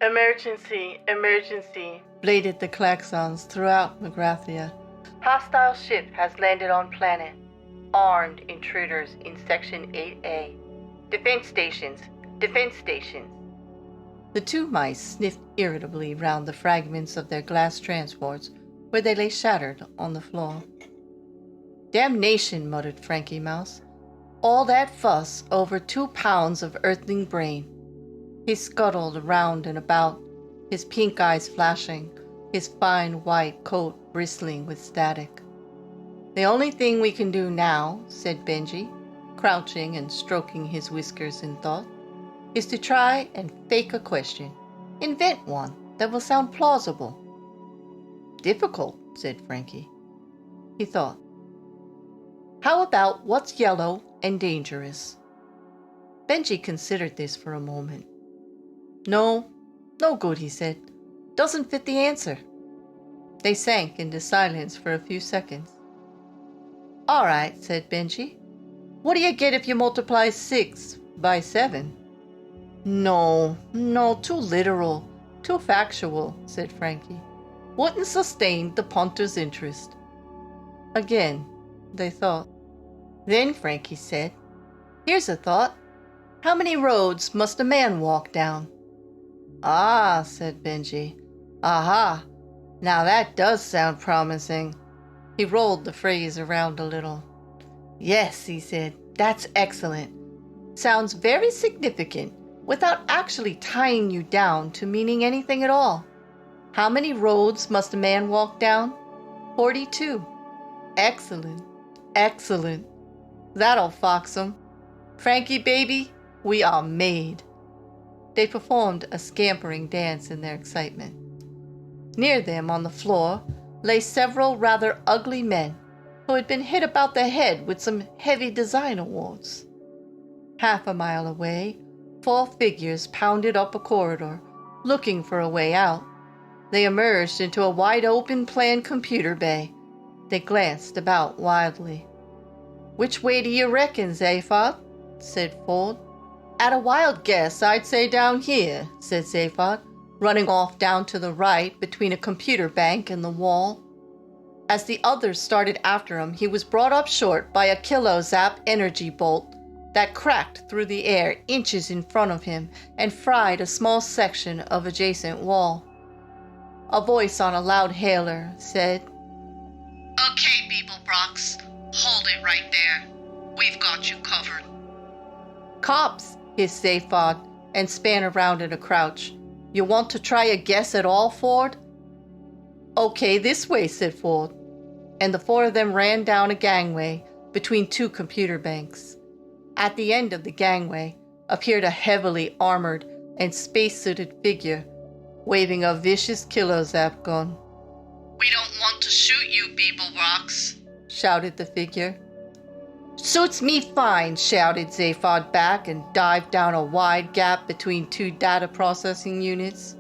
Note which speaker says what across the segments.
Speaker 1: Emergency, emergency, bladed the klaxons throughout Magrathia. Hostile ship has landed on planet. Armed intruders in Section 8A. Defense stations, defense stations. The two mice sniffed irritably round the fragments of their glass transports where they lay shattered on the floor. Damnation, muttered Frankie Mouse. All that fuss over 2 pounds of earthling brain. He scuttled around and about, his pink eyes flashing, his fine white coat bristling with static. The only thing we can do now, said Benji, crouching and stroking his whiskers in thought, is to try and fake a question. Invent one that will sound plausible. Difficult, said Frankie. He thought. How about what's yellow and dangerous? Benji considered this for a moment. No good, he said. Doesn't fit the answer. They sank into silence for a few seconds. All right, said Benji. What do you get if you multiply 6 by 7? No, too literal, too factual, said Frankie. Wouldn't sustain the punter's interest. Again, they thought. Then Frankie said, Here's a thought. How many roads must a man walk down? Ah, said Benji. Aha. Now that does sound promising. He rolled the phrase around a little. Yes, he said, that's excellent. Sounds very significant without actually tying you down to meaning anything at all. How many roads must a man walk down? 42. Excellent. That'll fox 'em. Frankie, baby, we are made. They performed a scampering dance in their excitement. Near them on the floor lay several rather ugly men who had been hit about the head with some heavy design awards. Half a mile away, 4 figures pounded up a corridor, looking for a way out. They emerged into a wide-open plan computer bay. They glanced about wildly. Which way do you reckon, Zaphod? Said Ford. At a wild guess, I'd say down here, said Zaphod, running off down to the right between a computer bank and the wall. As the others started after him, he was brought up short by a kilo-zap energy bolt that cracked through the air inches in front of him and fried a small section of adjacent wall. A voice on a loud hailer said, Okay, Beeblebrox, hold it right there. We've got you covered. Cops, hissed Zaphod, and span around in a crouch. You want to try a guess at all, Ford? Okay, this way, said Ford. And the 4 of them ran down a gangway between 2 computer banks. At the end of the gangway appeared a heavily armored and spacesuited figure, waving a vicious kilo-zap gun. We don't want to shoot you, Beeblebrox, shouted the figure. Suits me fine, shouted Zaphod back and dived down a wide gap between 2 data processing units.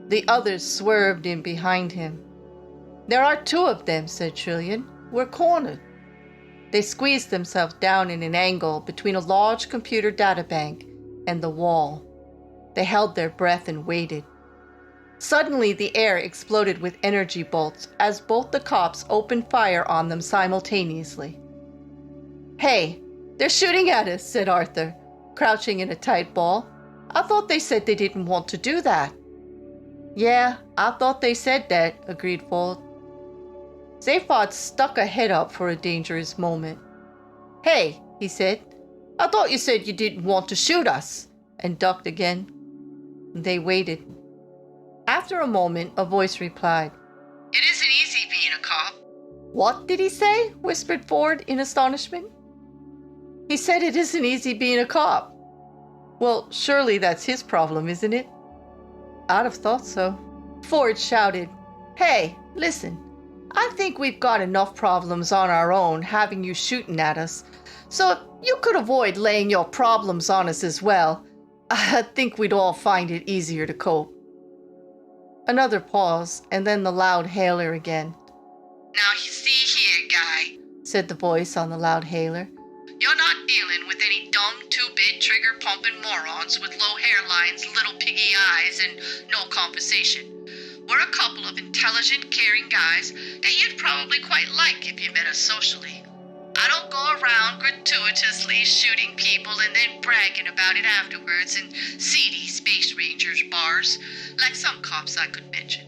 Speaker 1: The others swerved in behind him. There are 2 of them, said Trillian. We're cornered. They squeezed themselves down in an angle between a large computer databank and the wall. They held their breath and waited. Suddenly, the air exploded with energy bolts as both the cops opened fire on them simultaneously. Hey, they're shooting at us, said Arthur, crouching in a tight ball. I thought they said they didn't want to do that. Yeah, I thought they said that, agreed Ford. Zaphod stuck a head up for a dangerous moment. Hey, he said, I thought you said you didn't want to shoot us, and ducked again. They waited. After a moment, a voice replied, It isn't easy being a cop. What did he say? Whispered Ford in astonishment. He said it isn't easy being a cop. Well, surely that's his problem, isn't it? I'd have thought so. Ford shouted, Hey, listen. I think we've got enough problems on our own having you shooting at us. So if you could avoid laying your problems on us as well, I think we'd all find it easier to cope. Another pause, and then the loud hailer again. Now you see here, guy, said the voice on the loud hailer. You're not dealing with any dumb, two-bit, trigger-pumping morons with low hairlines, little piggy eyes, and no conversation. We're a couple of intelligent, caring guys that you'd probably quite like if you met us socially. I don't go around gratuitously shooting people and then bragging about it afterwards in seedy Space Rangers bars, like some cops I could mention.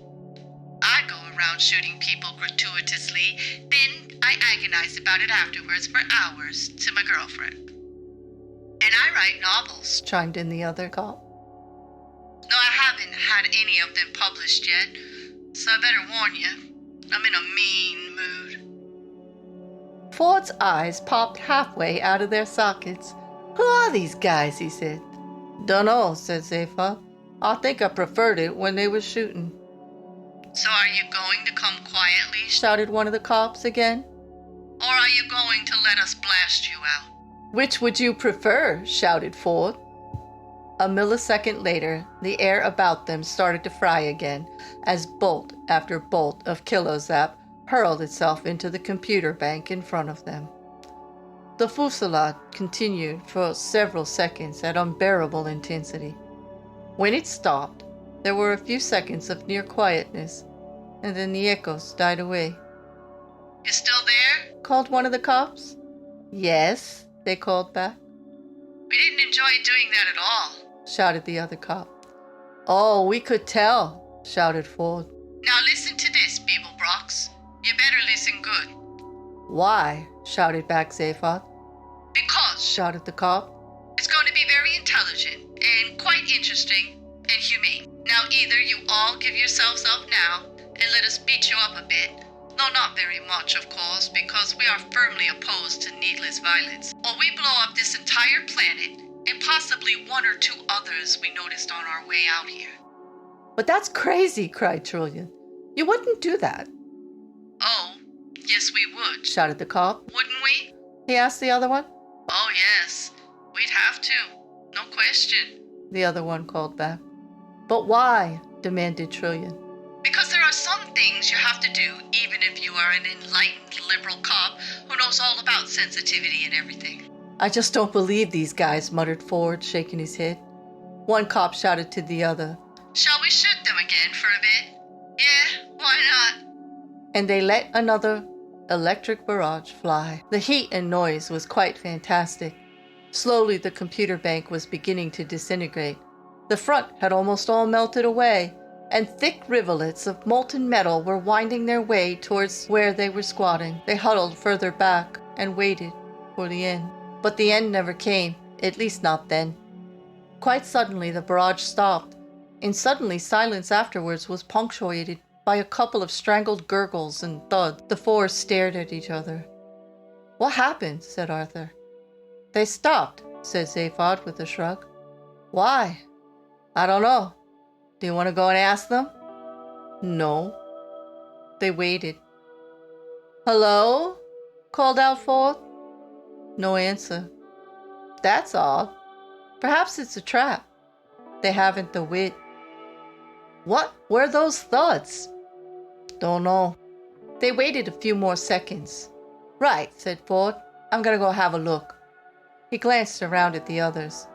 Speaker 1: I go around shooting people gratuitously, then I agonize about it afterwards for hours to my girlfriend. And I write novels, chimed in the other cop. No, I haven't had any of them published yet, so I better warn you, I'm in a mean mood. Ford's eyes popped halfway out of their sockets. Who are these guys, he said. Dunno, said Zaphod. I think I preferred it when they were shooting. So are you going to come quietly? Shouted one of the cops again. Or are you going to let us blast you out? Which would you prefer? Shouted Ford. A millisecond later, the air about them started to fry again as bolt after bolt of kilozap hurled itself into the computer bank in front of them. The fusillade continued for several seconds at unbearable intensity. When it stopped, there were a few seconds of near quietness, and then the echoes died away. You still there? Called one of the cops. Yes, they called back. We didn't enjoy doing that at all, shouted the other cop. Oh, we could tell, shouted Ford. Now listen to this, Beeblebrox. You better listen good. Why? Shouted back Zaphod. Because, shouted the cop, it's going to be very intelligent and quite interesting and humane. Now either you all give yourselves up now and let us beat you up a bit, no, not very much, of course, because we are firmly opposed to needless violence, or we blow up this entire planet and possibly one or two others we noticed on our way out here. But that's crazy, cried Trillian. You wouldn't do that. Oh, yes we would, shouted the cop. Wouldn't we? He asked the other one. Oh, yes. We'd have to. No question, the other one called back. But why? Demanded Trillian. Because there are some things you have to do even if you are an enlightened liberal cop who knows all about sensitivity and everything. I just don't believe these guys, muttered Ford, shaking his head. One cop shouted to the other. Shall we shoot them again for a bit? Yeah, why not? And they let another electric barrage fly. The heat and noise was quite fantastic. Slowly the computer bank was beginning to disintegrate. The front had almost all melted away, and thick rivulets of molten metal were winding their way towards where they were squatting. They huddled further back and waited for the end. But the end never came, at least not then. Quite suddenly the barrage stopped, and suddenly silence afterwards was punctuated by a couple of strangled gurgles and thuds. The four stared at each other. What happened? Said Arthur. They stopped, said Zaphod with a shrug. Why? I don't know. Do you want to go and ask them? No. They waited. Hello? Called out Ford. No answer. That's odd. Perhaps it's a trap. They haven't the wit. What were those thuds? Don't know. They waited a few more seconds. Right, said Ford. I'm gonna go have a look. He glanced around at the others.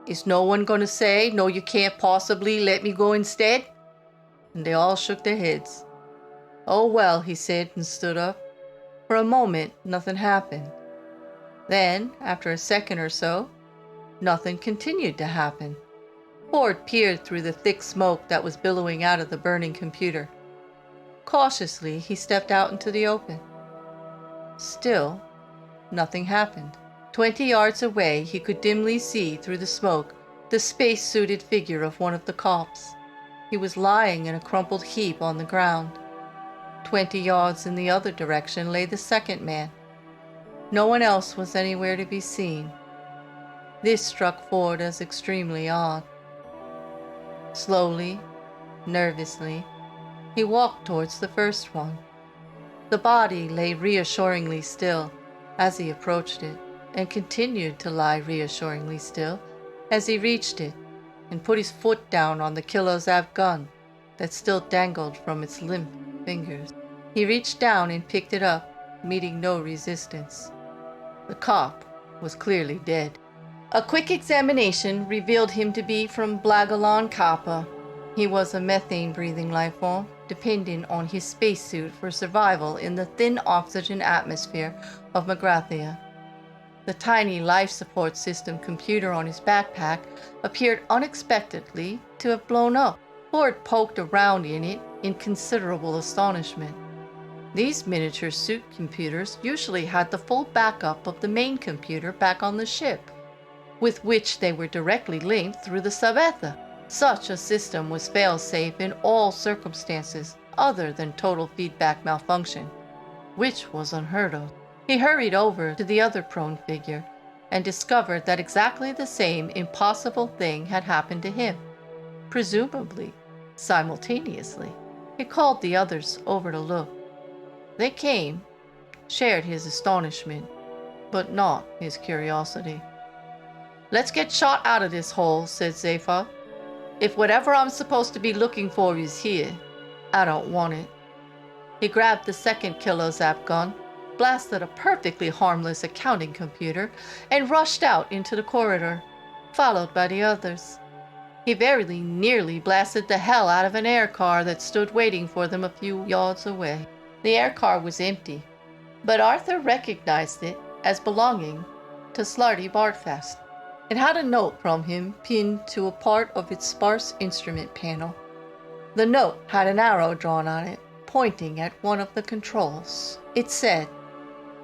Speaker 1: Is no one gonna say, no, you can't possibly let me go instead? And they all shook their heads. Oh well, he said and stood up. For a moment, nothing happened. Then, after a second or so, nothing continued to happen. Ford peered through the thick smoke that was billowing out of the burning computer. Cautiously, he stepped out into the open. Still, nothing happened. 20 yards away, he could dimly see through the smoke the space-suited figure of one of the cops. He was lying in a crumpled heap on the ground. 20 yards in the other direction lay the second man. No one else was anywhere to be seen. This struck Ford as extremely odd. Slowly, nervously, he walked towards the first one. The body lay reassuringly still as he approached it, and continued to lie reassuringly still as he reached it and put his foot down on the kilozap gun that still dangled from its limp fingers. He reached down and picked it up, meeting no resistance. The cop, was clearly dead. A quick examination revealed him to be from Blagalon Kappa. He was a methane-breathing life form, dependent on his spacesuit for survival in the thin oxygen atmosphere of Magrathia. The tiny life support system computer on his backpack appeared unexpectedly to have blown up. Ford poked around in it in considerable astonishment. These miniature suit computers usually had the full backup of the main computer back on the ship, with which they were directly linked through the subether. Such a system was fail-safe in all circumstances other than total feedback malfunction, which was unheard of. He hurried over to the other prone figure and discovered that exactly the same impossible thing had happened to him, presumably simultaneously. He called the others over to look. They came, shared his astonishment, but not his curiosity. "Let's get shot out of this hole," said Zephyr. "If whatever I'm supposed to be looking for is here, I don't want it." He grabbed the second kilo zap gun, blasted a perfectly harmless accounting computer, and rushed out into the corridor, followed by the others. He very nearly blasted the hell out of an air car that stood waiting for them a few yards away. The air car was empty, but Arthur recognized it as belonging to Slarty Bartfast. It had a note from him pinned to a part of its sparse instrument panel. The note had an arrow drawn on it, pointing at one of the controls. It said,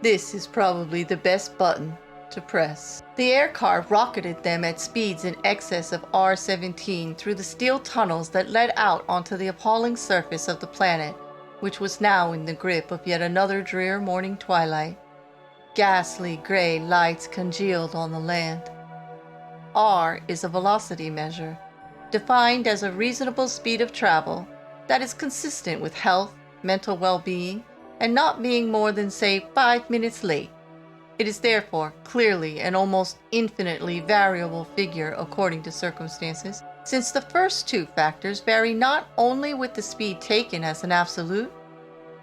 Speaker 1: "This is probably the best button to press." The air car rocketed them at speeds in excess of R-17 through the steel tunnels that led out onto the appalling surface of the planet, which was now in the grip of yet another drear morning twilight. Ghastly gray lights congealed on the land. R is a velocity measure, defined as a reasonable speed of travel that is consistent with health, mental well-being, and not being more than, say, 5 minutes late. It is therefore clearly an almost infinitely variable figure according to circumstances, since the first two factors vary not only with the speed taken as an absolute,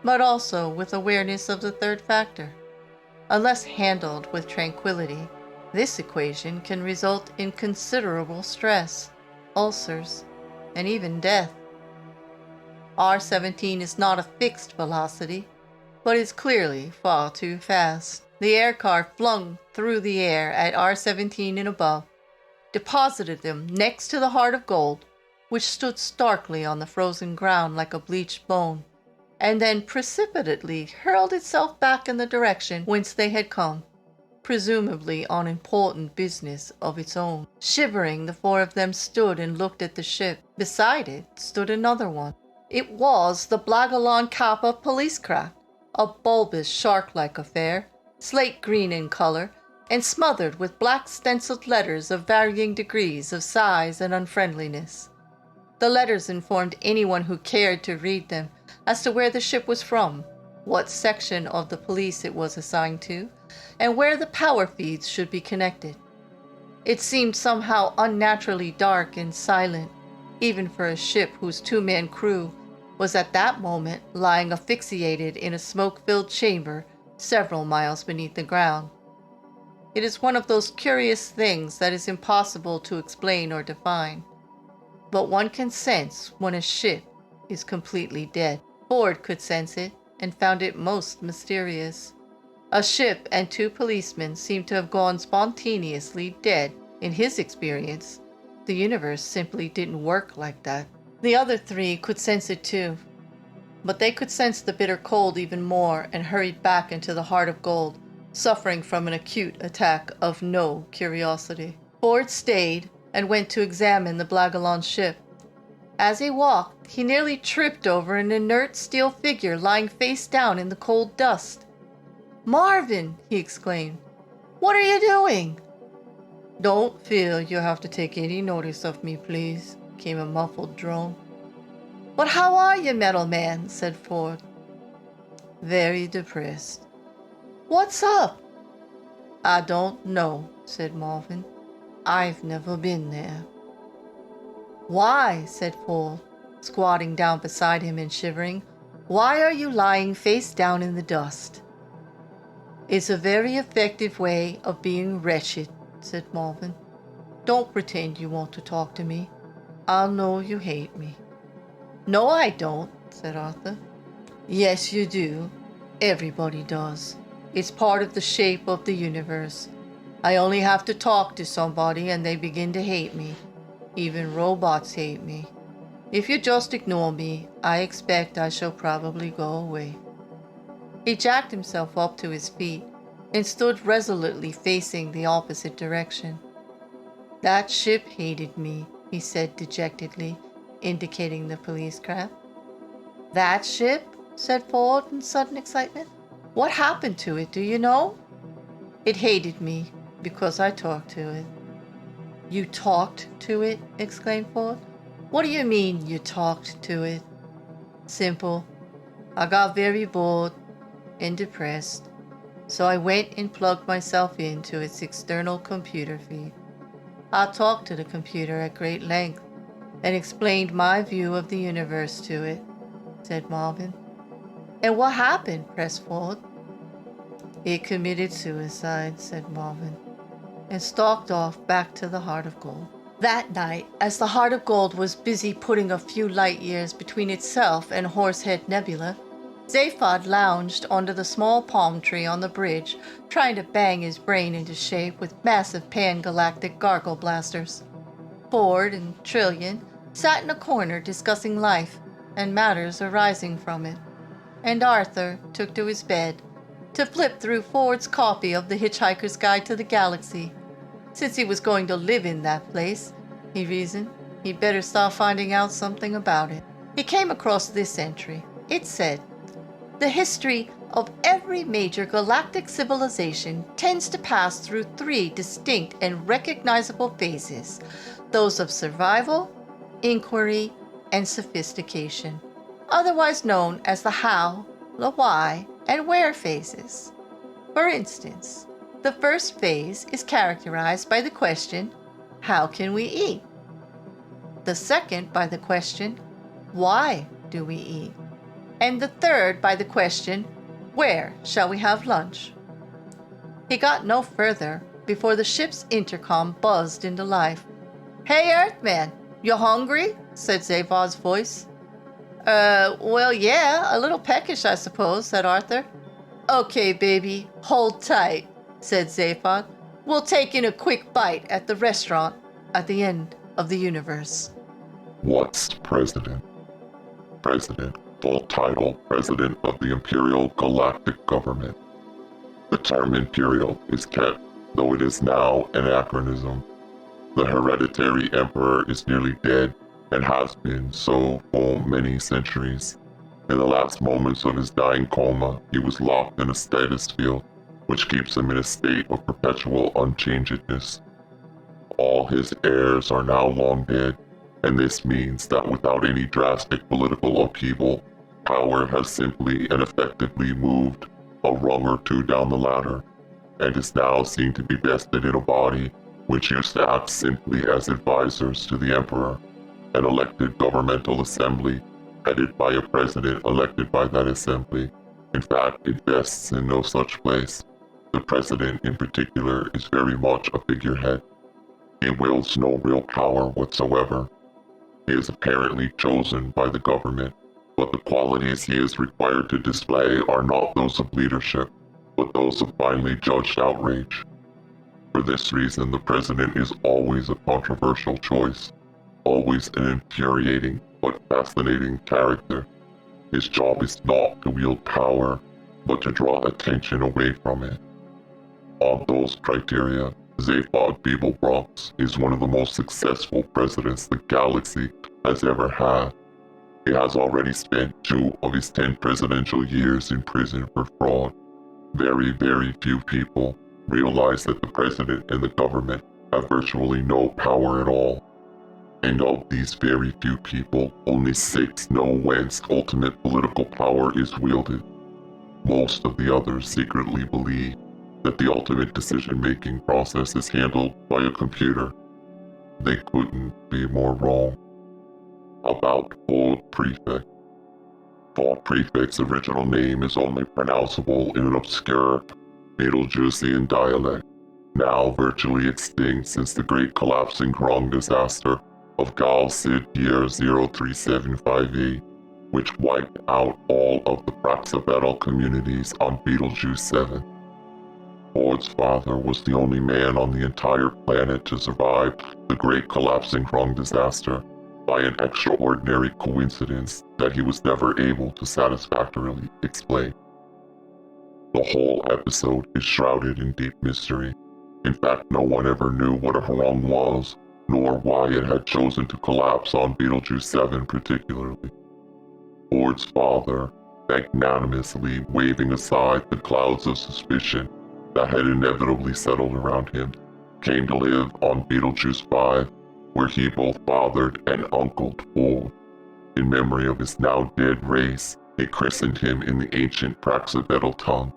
Speaker 1: but also with awareness of the third factor. Unless handled with tranquility, this equation can result in considerable stress, ulcers, and even death. R-17 is not a fixed velocity, but is clearly far too fast. The air car flung through the air at R-17 and above, deposited them next to the heart of gold, which stood starkly on the frozen ground like a bleached bone, and then precipitately hurled itself back in the direction whence they had come, presumably on important business of its own. Shivering, the four of them stood and looked at the ship. Beside it stood another one. It was the Blagalon Kappa police craft, a bulbous shark-like affair, slate green in color, and smothered with black stenciled letters of varying degrees of size and unfriendliness. The letters informed anyone who cared to read them as to where the ship was from, what section of the police it was assigned to, and where the power feeds should be connected. It seemed somehow unnaturally dark and silent, even for a ship whose two-man crew was at that moment lying asphyxiated in a smoke-filled chamber several miles beneath the ground. It is one of those curious things that is impossible to explain or define, but one can sense when a ship is completely dead. Ford could sense it and found it most mysterious. A ship and two policemen seemed to have gone spontaneously dead. In his experience, the universe simply didn't work like that. The other three could sense it too, but they could sense the bitter cold even more and hurried back into the heart of gold, suffering from an acute attack of no curiosity. Ford stayed and went to examine the Blagalon ship. As he walked, he nearly tripped over an inert steel figure lying face down in the cold dust. "Marvin!" he exclaimed. "What are you doing?" "Don't feel you have to take any notice of me, please," came a muffled drone. "But how are you, Metal Man?" said Ford. "Very depressed." "What's up?" "I don't know," said Marvin. "I've never been there." "Why?" said Ford, squatting down beside him and shivering. "Why are you lying face down in the dust?" It's a very effective way of being wretched, said Marvin. Don't pretend you want to talk to me. I'll know you hate me. No, I don't, said Arthur. Yes, you do. Everybody does. It's part of the shape of the universe. I only have to talk to somebody and they begin to hate me. Even robots hate me. If you just ignore me, I expect I shall probably go away. He jacked himself up to his feet and stood resolutely facing the opposite direction. That ship hated me, he said dejectedly, indicating the police craft. That ship? Said Ford in sudden excitement. What happened to it, do you know? It hated me because I talked to it. You talked to it? Exclaimed Ford. What do you mean you talked to it? Simple. I got very bored and depressed, so I went and plugged myself into its external computer feed. I talked to the computer at great length and explained my view of the universe to it, said Marvin. And what happened? Pressed Ford. It committed suicide, said Marvin, and stalked off back to the Heart of Gold. That night, as the Heart of Gold was busy putting a few light years between itself and Horsehead Nebula, Zaphod lounged under the small palm tree on the bridge, trying to bang his brain into shape with massive pan-galactic gargle blasters. Ford and Trillian sat in a corner discussing life and matters arising from it, and Arthur took to his bed to flip through Ford's copy of the Hitchhiker's Guide to the Galaxy. Since he was going to live in that place, he reasoned, he'd better start finding out something about it. He came across this entry. It said, "The history of every major galactic civilization tends to pass through three distinct and recognizable phases, those of survival, inquiry, and sophistication, otherwise known as the how, the why, and where phases. For instance, the first phase is characterized by the question, how can we eat? The second by the question, why do we eat? And the third by the question, where shall we have lunch?" He got no further before the ship's intercom buzzed into life. "Hey, Earthman, you hungry?" said Zaphod's voice. Well, yeah, a little peckish, I suppose," said Arthur. "Okay, baby, hold tight," said Zaphod. "We'll take in a quick bite at the restaurant at the end of the universe."
Speaker 2: What's president? President, full title, President of the Imperial Galactic Government. The term imperial is kept, though it is now an anachronism. The hereditary emperor is nearly dead and has been so for many centuries. In the last moments of his dying coma, he was locked in a status field, which keeps him in a state of perpetual unchangedness. All his heirs are now long dead, and this means that without any drastic political upheaval, power has simply and effectively moved a rung or two down the ladder, and is now seen to be vested in a body which used to act simply as advisors to the emperor, an elected governmental assembly headed by a president elected by that assembly. In fact, it vests in no such place. The president in particular is very much a figurehead. He wields no real power whatsoever. He is apparently chosen by the government, but the qualities he is required to display are not those of leadership, but those of finely judged outrage. For this reason, the president is always a controversial choice, always an infuriating but fascinating character. His job is not to wield power, but to draw attention away from it. On those criteria, Zaphod Beeblebrox is one of the most successful presidents the galaxy has ever had. He has already spent 2 of his 10 presidential years in prison for fraud. Very, very few people realize that the president and the government have virtually no power at all. And of these very few people, only 6 know whence ultimate political power is wielded. Most of the others secretly believe that the ultimate decision-making process is handled by a computer. They couldn't be more wrong. About Ford Prefect. Ford Prefect's original name is only pronounceable in an obscure Betelgeusian dialect, now virtually extinct since the Great Collapsing Grung disaster of Gal Cid Year 03758, which wiped out all of the Praxabetel communities on Betelgeuse 7. Ford's father was the only man on the entire planet to survive the Great Collapsing Grung disaster by an extraordinary coincidence that he was never able to satisfactorily explain. The whole episode is shrouded in deep mystery. In fact, no one ever knew what a Hrung was, nor why it had chosen to collapse on Betelgeuse 7 particularly. Ford's father, magnanimously waving aside the clouds of suspicion that had inevitably settled around him, came to live on Betelgeuse 5, where he both fathered and uncled Ford. In memory of his now dead race, they christened him in the ancient Praxabetel tongue.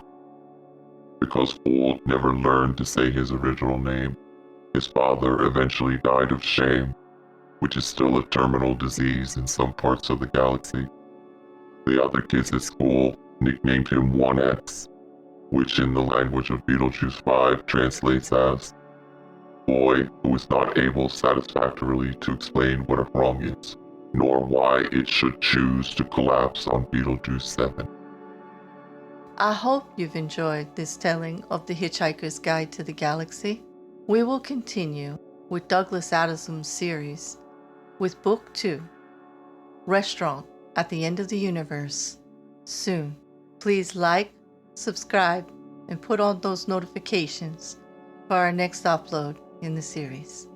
Speaker 2: Because Ford never learned to say his original name, his father eventually died of shame, which is still a terminal disease in some parts of the galaxy. The other kids at school nicknamed him 1X, which in the language of Betelgeuse 5 translates as boy who is not able satisfactorily to explain what a Hrung is, nor why it should choose to collapse on Betelgeuse 7.
Speaker 1: I hope you've enjoyed this telling of the Hitchhiker's Guide to the Galaxy. We will continue with Douglas Adams' series with Book 2, Restaurant at the End of the Universe, soon. Please like, subscribe, and put on those notifications for our next upload in the series.